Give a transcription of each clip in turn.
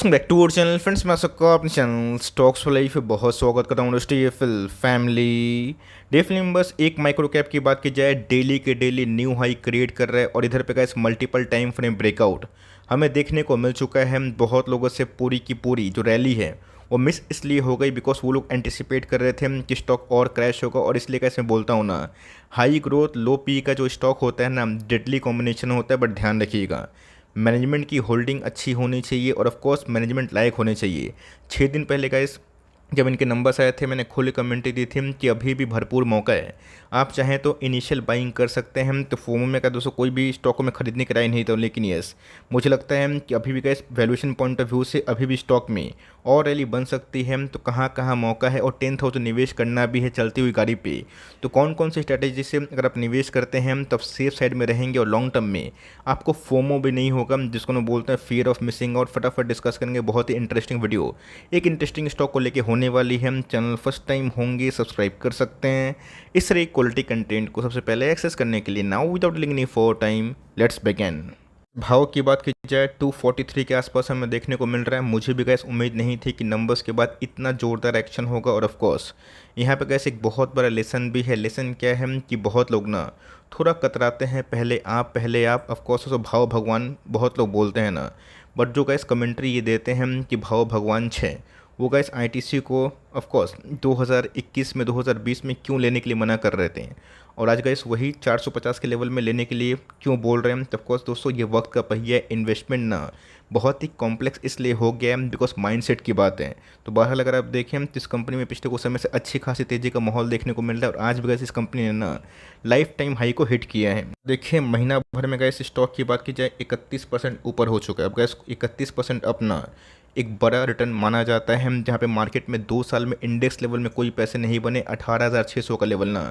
Welcome back to our channel friends. मैं सबका अपने चैनल स्टॉक्स फॉर लाइफ पे बहुत स्वागत करता हूँ। डीएफएल फैमिली बस एक माइक्रो कैप की बात की जाए, डेली के डेली न्यू हाई क्रिएट कर रहा है और इधर पे guys multiple time frame breakout हमें देखने को मिल चुका है। बहुत लोगों से पूरी की पूरी जो रैली है वो मिस इसलिए हो गई बिकॉज वो लोग एंटिसिपेट कर रहे थे कि स्टॉक और क्रैश होगा। और इसलिए कैसे बोलता हूँ ना, हाई ग्रोथ लो पी का जो स्टॉक होता है ना, डेडली कॉम्बिनेशन होता है। बट ध्यान रखिएगा, मैनेजमेंट की होल्डिंग अच्छी होनी चाहिए और ऑफ कोर्स मैनेजमेंट लायक होने चाहिए। 6 दिन पहले गाइस जब इनके नंबर्स आए थे, मैंने खुली कमेंट्री दी थी कि अभी भी भरपूर मौका है, आप चाहें तो इनिशियल बाइंग कर सकते हैं। तो फोमो में का दोस्तों कोई भी स्टॉक में खरीदने की राय नहीं था, लेकिन यस मुझे लगता है कि अभी भी guys valuation point of view से अभी भी स्टॉक में और रैली बन सकती है। तो कहाँ कहाँ मौका है और 10,000 निवेश करना भी है चलती हुई गाड़ी पे। तो कौन कौन सी स्ट्रैटेजी से अगर आप निवेश करते हैं तब सेफ साइड में रहेंगे और लॉन्ग टर्म में आपको फोमो भी नहीं होगा, जिसको हम बोलते हैं फियर ऑफ मिसिंग आउट। फटाफट डिस्कस करेंगे, बहुत ही इंटरेस्टिंग वीडियो एक इंटरेस्टिंग स्टॉक को लेके होने वाली है। चैनल फर्स्ट टाइम होंगे सब्सक्राइब कर सकते हैं इस तरह क्वालिटी कंटेंट को सबसे पहले एक्सेस करने के लिए। नाउ विदाउट लिंग any for time let's begin. भाव की बात की जाए 243 के आसपास हमें देखने को मिल रहा है। मुझे भी गैस उम्मीद नहीं थी कि नंबर्स के बाद इतना ज़ोरदार एक्शन होगा। और ऑफ कोर्स यहाँ पे गैस एक बहुत बड़ा लेसन भी है। लेसन क्या है कि बहुत लोग ना थोड़ा कतराते हैं, पहले आप ऑफ कोर्स तो भाव भगवान बहुत लोग बोलते हैं ना, बट जो गैस कमेंट्री ये देते हैं कि भाव भगवान 6, वो गैस आईटीसी को ऑफ कोर्स 2021 में 2020 में क्यों लेने के लिए मना कर रहे थे और आज गैस वही 450 के लेवल में लेने के लिए क्यों बोल रहे हैं। ऑफ कोर्स दोस्तों ये वक्त का पहिया है, इन्वेस्टमेंट ना बहुत ही कॉम्प्लेक्स इसलिए हो गया है बिकॉज माइंडसेट की बात है। तो बहरहाल अगर आप देखें तो इस कंपनी में पिछले कुछ समय से अच्छी खासी तेज़ी का माहौल देखने को मिल रहा है और आज भी गैस इस कंपनी ने ना लाइफ टाइम हाई को हिट किया है। देखिए महीना भर में गैस स्टॉक की बात की जाए 31% ऊपर हो चुका है। अब गैस 31% अपना एक बड़ा रिटर्न माना जाता है, जहाँ पे मार्केट में 2 साल में इंडेक्स लेवल में कोई पैसे नहीं बने। 18,600 का लेवल ना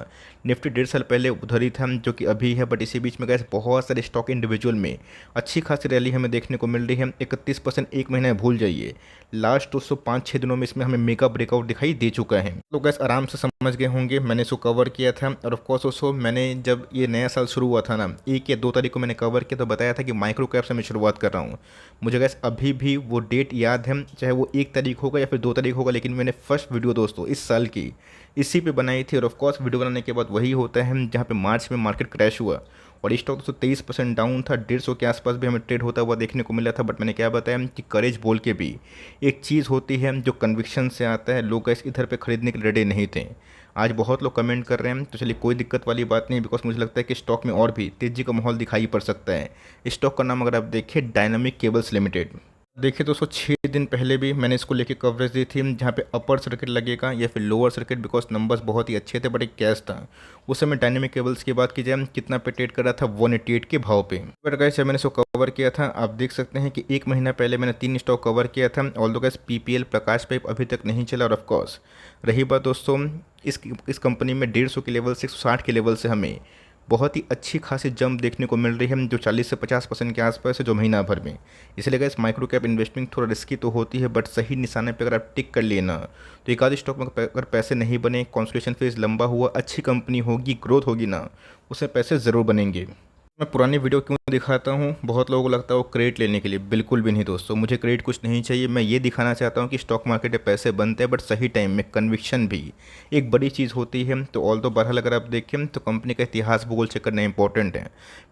निफ्टी 1.5 साल पहले उधर ही था जो कि अभी है। बट इसी बीच में गैस बहुत सारे स्टॉक इंडिविजुअल में अच्छी खासी रैली हमें देखने को मिल रही है। 31% एक महीना भूल जाइए, लास्ट 205-6 दिनों में इसमें हमें मेगा ब्रेकआउट दिखाई दे चुका है। तो गैस आराम से समझ गए होंगे, मैंने इसको कवर किया था। और ऑफकोर्स उसको मैंने जब ये नया साल शुरू हुआ था ना, 1 या 2 तारीख को मैंने कवर किया तो बताया था कि माइक्रो कैप से मैं शुरुआत कर रहा हूँ। मुझे गैस अभी भी वो डेट याद है, चाहे वो 1 तारीख होगा या फिर 2 तारीख होगा, लेकिन मैंने फर्स्ट वीडियो दोस्तों इस साल की इसी पे बनाई थी। और ऑफकोर्स वीडियो बनाने के बाद वही होता है जहाँ पे मार्च में मार्केट क्रैश हुआ और स्टॉक दोस्तों 23% डाउन था। 150 के आसपास भी हमें ट्रेड होता हुआ देखने को मिला था। बट मैंने क्या बताया कि करेज बोल के भी एक चीज़ होती है जो कन्विक्शन से आता है। लोग इस इधर पे खरीदने के लिए रेडी नहीं थे। आज बहुत लोग कमेंट कर रहे हैं, तो चलिए कोई दिक्कत वाली बात नहीं, बिकॉज मुझे लगता है कि स्टॉक में और भी तेज़ी का माहौल दिखाई पड़ सकता है। स्टॉक का नाम अगर आप देखिए डायनामिक केबल्स लिमिटेड। देखिए दोस्तों 6 दिन पहले भी मैंने इसको लेके कवरेज दी थी, जहाँ पे अपर सर्किट लगेगा या फिर लोअर सर्किट, बिकॉज नंबर्स बहुत ही अच्छे थे बट एक कैश था। उस समय डायनेमिक केबल्स की बात की जाए कितना पे ट्रेड कर रहा था, 188 के भाव पे। बट गाइस जब मैंने इसको कवर किया था, आप देख सकते हैं कि 1 महीना पहले मैंने 3 स्टॉक कवर किया था। ऑल्दो गाइस पीपीएल प्रकाश पाइप अभी तक नहीं चला। और ऑफकोर्स रही बात दोस्तों इस कंपनी में 150 के लेवल से 160 के लेवल से हमें बहुत ही अच्छी खासी जंप देखने को मिल रही है, जो 40 से 50% के आसपास है जो महीना भर में। इसलिए गाइस माइक्रो कैप इन्वेस्टमेंट थोड़ा रिस्की तो होती है, बट सही निशाने पे अगर आप टिक कर लिए ना, तो एक आध स्टॉक में अगर पैसे नहीं बने, कंसोलिडेशन फेज लंबा हुआ, अच्छी कंपनी होगी, ग्रोथ होगी ना, उसमें पैसे ज़रूर बनेंगे। मैं पुरानी वीडियो क्यों दिखाता हूँ, बहुत लोगों को लगता है वो क्रेडिट लेने के लिए। बिल्कुल भी नहीं दोस्तों, मुझे क्रेडिट कुछ नहीं चाहिए। मैं ये दिखाना चाहता हूँ कि स्टॉक मार्केट में पैसे बनते हैं, बट सही टाइम में कन्विक्शन भी एक बड़ी चीज़ होती है। तो ऑल दो बहरहाल अगर आप देखें तो कंपनी का इतिहास भूगोल चेक करना इंपॉर्टेंट है,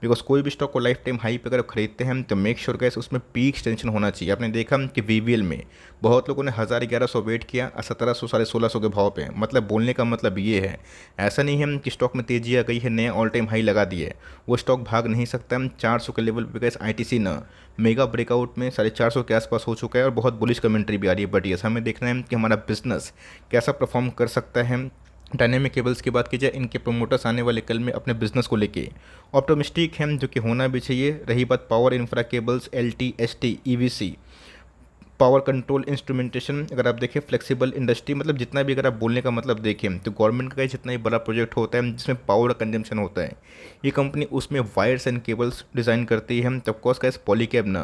बिकॉज कोई भी स्टॉक को लाइफ टाइम हाई पे अगर खरीदते हैं तो मेक श्योर गैस उसमें पीक एक्सटेंशन होना चाहिए। आपने देखा कि वीवीएल में बहुत लोगों ने 1100 वेट किया, 1700 1650 के भाव पे। मतलब बोलने का मतलब ये है, ऐसा नहीं है कि स्टॉक में तेजी आ गई है, नया ऑल टाइम हाई लगा दिए, वो स्टॉक भाग नहीं सकता। 400 के लेवल पे गैस आईटीसी ना मेगा ब्रेकआउट में 450 के आसपास हो चुका है और बहुत बुलिश कमेंट्री भी आ रही है। बट यस हमें देखना है कि हमारा बिजनेस कैसा परफॉर्म कर सकता है। डायनेमिक केबल्स की बात की जाए, इनके प्रोमोटर्स आने वाले कल में अपने बिजनेस को लेके ऑप्टिमिस्टिक हैं, जो कि होना भी चाहिए। रही बात power infra cables, LT, ST, EVC, power control instrumentation, अगर आप देखें फ्लेक्सिबल इंडस्ट्री, मतलब जितना भी अगर आप बोलने का मतलब देखें तो गवर्नमेंट का जितना ही बड़ा प्रोजेक्ट होता है जिसमें पावर का कंजम्पशन होता है, ये कंपनी उसमें वायर्स एंड केबल्स डिज़ाइन करती है। तब कोर्स का पॉलीकैब ना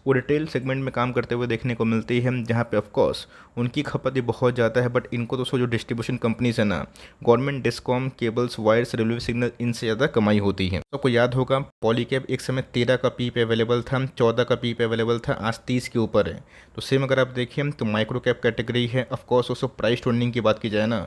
वो रिटेल सेगमेंट में काम करते हुए देखने को मिलती है, जहाँ पे ऑफकोर्स उनकी खपत भी बहुत ज़्यादा है, बट इनको दोस्तों जो डिस्ट्रीब्यूशन कंपनीज है ना, government discom, cables, wires, railway signal, इनसे ज़्यादा कमाई होती है। तो आपको याद होगा पॉलीकैब एक समय 13 का पी पे अवेलेबल था, 14 का पी पे अवेलेबल था, आज 30 के ऊपर है। तो सेम अगर आप देखिए तो माइक्रो कैप कैटेगरी है। ऑफकोर्स उसको प्राइस टर्निंग की बात की जाए ना,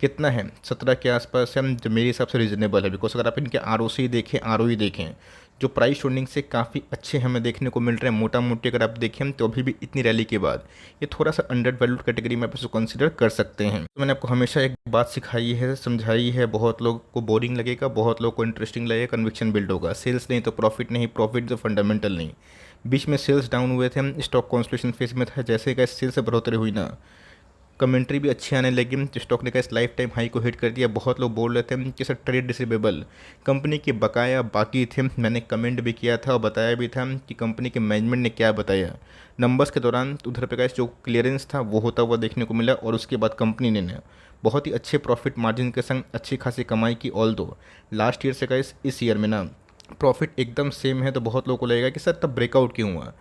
कितना है 17 के आसपास है, जो मेरे हिसाब से रीजनेबल है। बिकॉज अगर आप इनके आर देखें, आर देखें, जो प्राइस टर्निंग से काफ़ी अच्छे हमें देखने को मिल रहे हैं। मोटा मोटी अगर आप देखें तो अभी भी इतनी रैली के बाद ये थोड़ा सा अंडर वैल्यूड कैटेगरी में आप इसको कंसिडर कर सकते हैं। तो मैंने आपको हमेशा एक बात सिखाई है, समझाई है, बहुत लोग को बोरिंग लगेगा, बहुत लोग को इंटरेस्टिंग लगेगा, कन्विक्शन बिल्ड होगा। सेल्स नहीं तो प्रॉफिट नहीं, प्रॉफिट तो फंडामेंटल नहीं। बीच में सेल्स डाउन हुए थे, स्टॉक कॉन्सोलिडेशन फेज में था। जैसे कि सेल्स से बढ़ोतरी हुई ना, कमेंट्री भी अच्छी आने लगी, स्टॉक ने का इस लाइफ टाइम हाई को हिट कर दिया। बहुत लोग बोल रहे थे कि सर ट्रेड रिसीवेबल कंपनी के बकाया बाकी थे। मैंने कमेंट भी किया था और बताया भी था कि कंपनी के मैनेजमेंट ने क्या बताया नंबर्स के दौरान। तो उधर पे का जो क्लियरेंस था वो होता हुआ देखने को मिला, और उसके बाद कंपनी ने बहुत ही अच्छे प्रॉफिट मार्जिन के संग अच्छी खासी कमाई की। ऑल दो लास्ट ईयर से का इस ईयर में ना प्रॉफिट एकदम सेम है, तो बहुत लोगों को लगेगा कि सर तब ब्रेकआउट क्यों हुआ।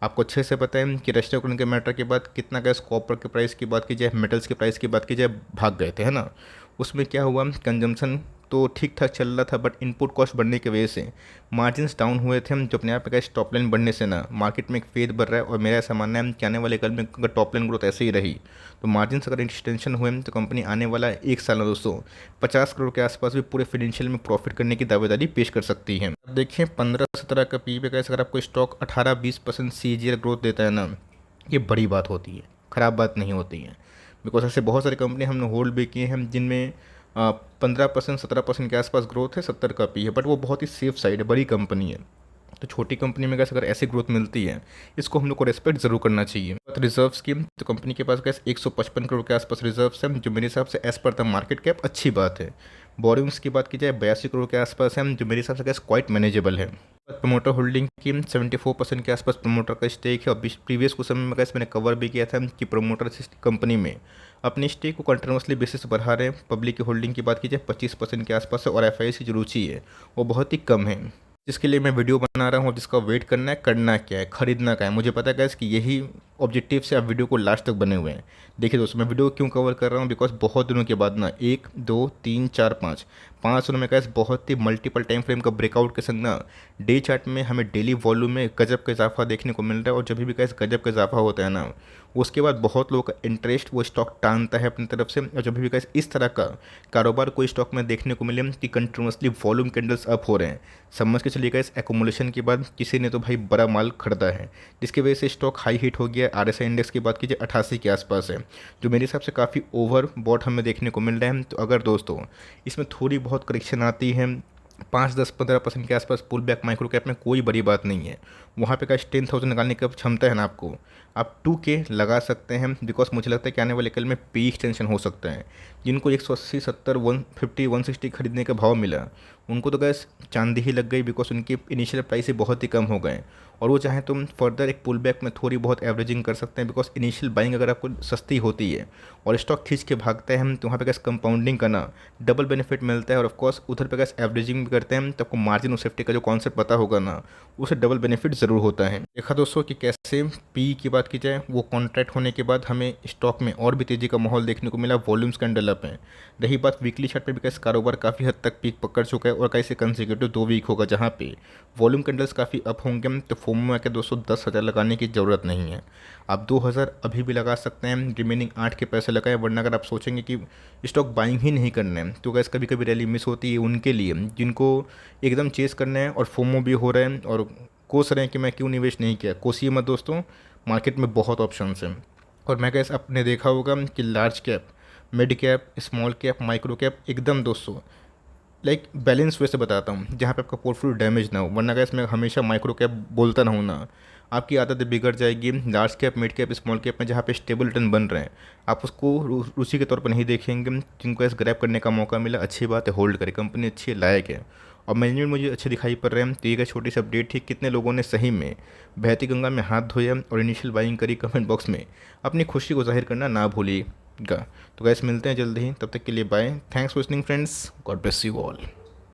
आपको अच्छे से पता है कि रशिया यूक्रेन के मैटर के बाद कितना गैस कॉपर के प्राइस की बात की जाए, मेटल्स के प्राइस की बात की जाए, भाग गए थे, है ना। उसमें क्या हुआ, कंजम्पशन तो ठीक ठाक चल रहा था, बट इनपुट कॉस्ट बढ़ने की वजह से मार्जिन्स डाउन हुए थे। जो अपने आप का टॉप लाइन बढ़ने से ना मार्केट में एक फेद बढ़ रहा है, और मेरा ऐसा मानना है कि आने वाले कल में अगर टॉप लाइन ग्रोथ ऐसे ही रही तो मार्जिन्स अगर एक्सटेंशन हुए तो कंपनी आने वाला एक साल में दोस्तों 50 करोड़ के आसपास भी पूरे फाइनेंशियल में प्रॉफिट करने की दावेदारी पेश कर सकती है। अब देखिए 15-17 का पी पे कैसे, अगर आपको स्टॉक 18-20% CAGR ग्रोथ देता है ना, ये बड़ी बात होती है, ख़राब बात नहीं होती है। बिकॉज ऐसे बहुत सारी कंपनी हमने होल्ड भी किए हैं जिनमें 15%, 17% के आसपास ग्रोथ है, 70 का पी है, बट वो बहुत ही सेफ साइड है, बड़ी कंपनी है। तो छोटी कंपनी में कैसे अगर ऐसी ग्रोथ मिलती है, इसको हम लोग को रेस्पेक्ट जरूर करना चाहिए। तो रिजर्व्स की तो कंपनी के पास कैसे 155 करोड़ के आसपास रिजर्व्स हैं, जो मेरे हिसाब से as per the market cap अच्छी बात है। बोरिंग्स की बात की जाए 82 करोड़ के आसपास है, जो मेरे हिसाब से कैसे क्वाइट मैनेजेबल है। प्रमोटर होल्डिंग की 74% के आसपास प्रमोटर का स्टेक है, और प्रीवियस कुछ समय में कैसे मैंने कवर भी किया था कि प्रमोटर कंपनी में अपनी स्टेक को कंटिन्यूसली बेसिस बढ़ा रहे हैं। पब्लिक की होल्डिंग की बात की जाए 25% के आसपास है, और एफ की जो रुचि है वो बहुत ही कम है। जिसके लिए मैं वीडियो बना रहा हूँ, जिसका वेट करना है, करना क्या है, खरीदना क्या है। मुझे पता है गैस कि यही ऑब्जेक्टिव से आप वीडियो को लास्ट तक बने हुए हैं। देखिए दोस्तों, मैं वीडियो क्यों कवर कर रहा हूँ, बिकॉज बहुत दिनों के बाद ना 1 2 3 4 5 दिनों में गैस बहुत ही मल्टीपल टाइम फ्रेम का ब्रेकआउट के संग ना डे चार्ट में हमें डेली वॉल्यूम में गजब का इजाफा देखने को मिल रहा है। और जब भी गैस गजब का इजाफा होता है ना, उसके बाद बहुत लोगों का इंटरेस्ट वो स्टॉक टानता है अपनी तरफ से। और जब भी गैस इस तरह का कारोबार कोई स्टॉक में देखने को मिले कि कंटिन्यूसली वॉल्यूम कैंडल्स अप हो रहे हैं, समझ के चलिएगा इस एक्यूमुलेशन के बाद किसी ने तो भाई बड़ा माल खरीदा है, जिसकी वजह से स्टॉक हाई हिट हो गया। RSI इंडेक्स की बात कीजिए 88 के आसपास है, जो मेरे हिसाब से काफ़ी ओवर बॉट हमें देखने को मिल रहा है। तो अगर दोस्तों इसमें थोड़ी बहुत करेक्शन आती है 5-10-15% के आसपास पुल बैक माइक्रो कैप में, कोई बड़ी बात नहीं है। वहाँ पे का 10,000 निकालने की क्षमता है ना आपको, आप 2K लगा सकते हैं। बिकॉज मुझे लगता है कि आने वाले कल में पी एक्सटेंशन हो सकता है। जिनको 180, 70, 150, 160 खरीदने का भाव मिला, उनको तो गैस चांदी ही लग गई, बिकॉज उनकी इनिशियल प्राइस ही बहुत ही कम हो गए। और वो चाहें तो फर्दर एक पुल बैक में थोड़ी बहुत एवरेजिंग कर सकते हैं। बिकॉज इनिशियल बाइंग अगर आपको सस्ती होती है और स्टॉक खींच के भागता है, हम तो वहाँ पे गैस कंपाउंडिंग करना डबल बेनिफिट मिलता है। और ऑफकोर्स उधर पे गैस एवरेजिंग भी करते हैं, तो आपको मार्जिन और सेफ्टी का जो कॉन्सेप्ट पता होगा ना, उसे डबल बेनिफिट ज़रूर होता है। देखा दोस्तों कि कैसे पी की बात की जाए, वो कॉन्ट्रैक्ट होने के बाद हमें स्टॉक में और भी तेज़ी का माहौल देखने को मिला, वॉल्यूम्स कैंडल अप हैं। रही बात वीकली चार्ट पे भी कैसे कारोबार काफ़ी हद तक पीक पकड़ चुका है, और कैसे कंसेक्यूटिव 2 वीक होगा जहाँ पे वॉल्यूम कैंडल्स काफ़ी अप होंगे। तो फोमो में आके दोस्तों 10,000 लगाने की ज़रूरत नहीं है, आप 2,000 अभी भी लगा सकते हैं। रिमेनिंग 8 के पैसे लगाएं, वरना अगर आप सोचेंगे कि स्टॉक बाइंग ही नहीं करना है, तो गैस कभी कभी रैली मिस होती है उनके लिए जिनको एकदम चेस करना है और फोमो भी हो रहे हैं और कोस रहे हैं कि मैं क्यों निवेश नहीं किया। कोसिए मत दोस्तों, मार्केट में बहुत ऑप्शंस हैं। और मैं गैस आपने देखा होगा कि large cap, mid cap, small cap, micro cap एकदम दोस्तों बैलेंस वे से बताता हूँ, जहाँ पे आपका पोर्टफोलियो डैमेज ना हो। वरना गैस मैं हमेशा माइक्रो कैप बोलता रहूँ ना, आपकी आदत बिगड़ जाएगी। Large cap, mid cap, small cap में जहाँ पे स्टेबल रिटर्न बन रहे हैं, आप उसको रुचि के तौर पर नहीं देखेंगे। जिनको ऐसे ग्रैब करने का मौका मिला, अच्छी बात है, होल्ड करें, कंपनी अच्छी है, लायक है, और मैनेजमेंट मुझे अच्छे दिखाई पड़ रहे हैं। तो ये छोटी सी अपडेट थी, कितने लोगों ने सही में बहती गंगा में हाथ धोया और इनिशियल बाइंग करी, कमेंट बॉक्स में अपनी खुशी को जाहिर करना ना भूलिएगा। तो गैस मिलते हैं जल्दी ही, तब तक के लिए bye. Thanks for listening friends, God bless you all.